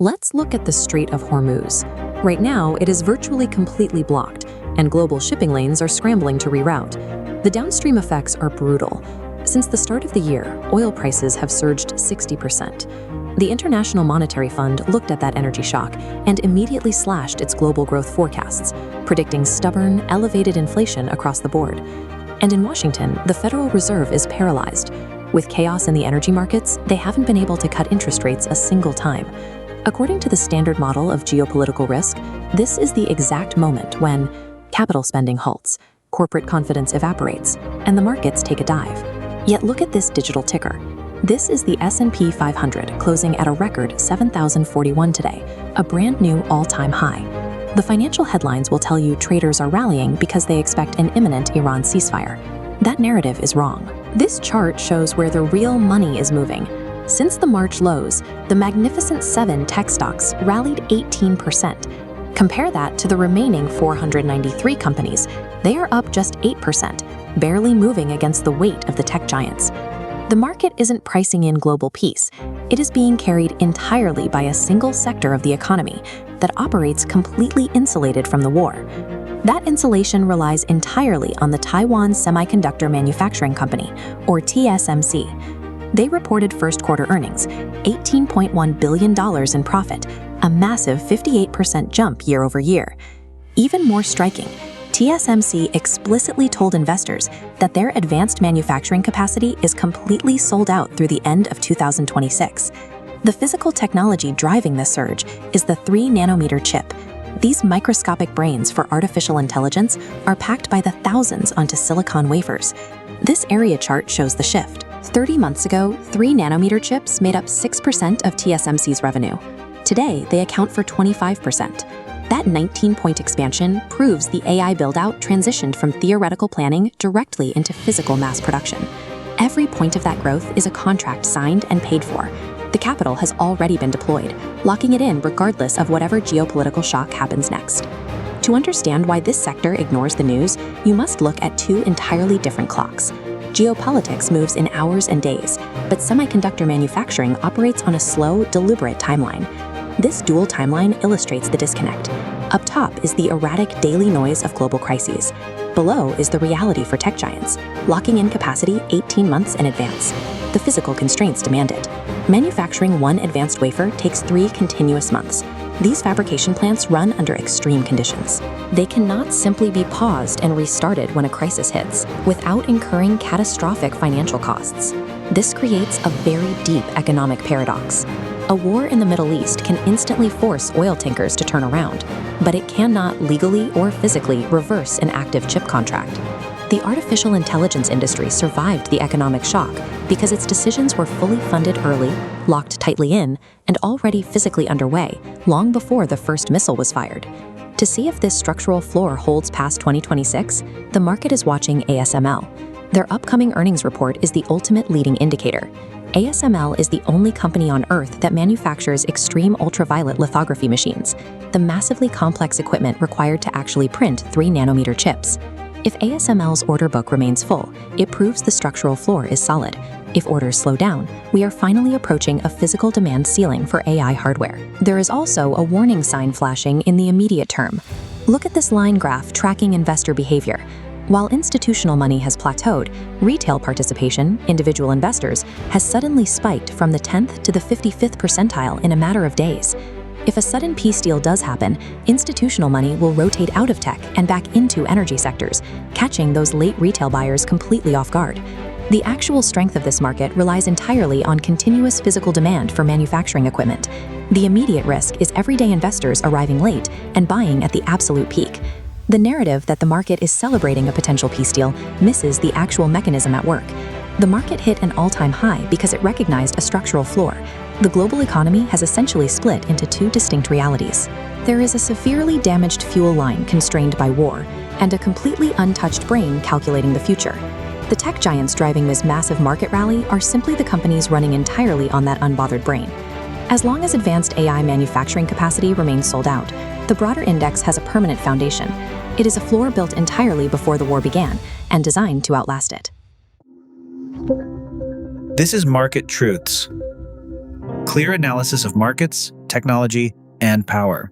Let's look at the Strait of Hormuz. Right now, it is virtually completely blocked, and global shipping lanes are scrambling to reroute. The downstream effects are brutal. Since the start of the year, oil prices have surged 60%. The International Monetary Fund looked at that energy shock and immediately slashed its global growth forecasts, predicting stubborn, elevated inflation across the board. And in Washington, the Federal Reserve is paralyzed. With chaos in the energy markets, they haven't been able to cut interest rates a single time. According to the standard model of geopolitical risk, this is the exact moment when capital spending halts, corporate confidence evaporates, and the markets take a dive. Yet look at this digital ticker. This is the S&P 500 closing at a record 7,041 today, a brand new all-time high. The financial headlines will tell you traders are rallying because they expect an imminent Iran ceasefire. That narrative is wrong. This chart shows where the real money is moving. Since the March lows, the Magnificent 7 tech stocks rallied 18%. Compare that to the remaining 493 companies. They are up just 8%, barely moving against the weight of the tech giants. The market isn't pricing in global peace. It is being carried entirely by a single sector of the economy that operates completely insulated from the war. That insulation relies entirely on the Taiwan Semiconductor Manufacturing Company, or TSMC. They reported first quarter earnings, $18.1 billion in profit, a massive 58% jump year over year. Even more striking, TSMC explicitly told investors that their advanced manufacturing capacity is completely sold out through the end of 2026. The physical technology driving this surge is the 3-nanometer chip. These microscopic brains for artificial intelligence are packed by the thousands onto silicon wafers. This area chart shows the shift. 30 months ago, 3-nanometer chips made up 6% of TSMC's revenue. Today, they account for 25%. That 19-point expansion proves the AI build-out transitioned from theoretical planning directly into physical mass production. Every point of that growth is a contract signed and paid for. The capital has already been deployed, locking it in regardless of whatever geopolitical shock happens next. To understand why this sector ignores the news, you must look at two entirely different clocks. Geopolitics moves in hours and days, but semiconductor manufacturing operates on a slow, deliberate timeline. This dual timeline illustrates the disconnect. Up top is the erratic daily noise of global crises. Below is the reality for tech giants, locking in capacity 18 months in advance. The physical constraints demand it. Manufacturing one advanced wafer takes 3 continuous months. These fabrication plants run under extreme conditions. They cannot simply be paused and restarted when a crisis hits, without incurring catastrophic financial costs. This creates a very deep economic paradox. A war in the Middle East can instantly force oil tankers to turn around, but it cannot legally or physically reverse an active chip contract. The artificial intelligence industry survived the economic shock because its decisions were fully funded early, locked tightly in, and already physically underway long before the first missile was fired. To see if this structural floor holds past 2026, the market is watching ASML. Their upcoming earnings report is the ultimate leading indicator. ASML is the only company on Earth that manufactures extreme ultraviolet lithography machines, the massively complex equipment required to actually print 3-nanometer chips. If ASML's order book remains full, it proves the structural floor is solid. If orders slow down, we are finally approaching a physical demand ceiling for AI hardware. There is also a warning sign flashing in the immediate term. Look at this line graph tracking investor behavior. While institutional money has plateaued, retail participation, individual investors, has suddenly spiked from the 10th to the 55th percentile in a matter of days. If a sudden peace deal does happen, institutional money will rotate out of tech and back into energy sectors, catching those late retail buyers completely off guard. The actual strength of this market relies entirely on continuous physical demand for manufacturing equipment. The immediate risk is everyday investors arriving late and buying at the absolute peak. The narrative that the market is celebrating a potential peace deal misses the actual mechanism at work. The market hit an all-time high because it recognized a structural floor. The global economy has essentially split into two distinct realities. There is a severely damaged fuel line constrained by war, and a completely untouched brain calculating the future. The tech giants driving this massive market rally are simply the companies running entirely on that unbothered brain. As long as advanced AI manufacturing capacity remains sold out, the broader index has a permanent foundation. It is a floor built entirely before the war began and designed to outlast it. This is Market Truths. Clear analysis of markets, technology, and power.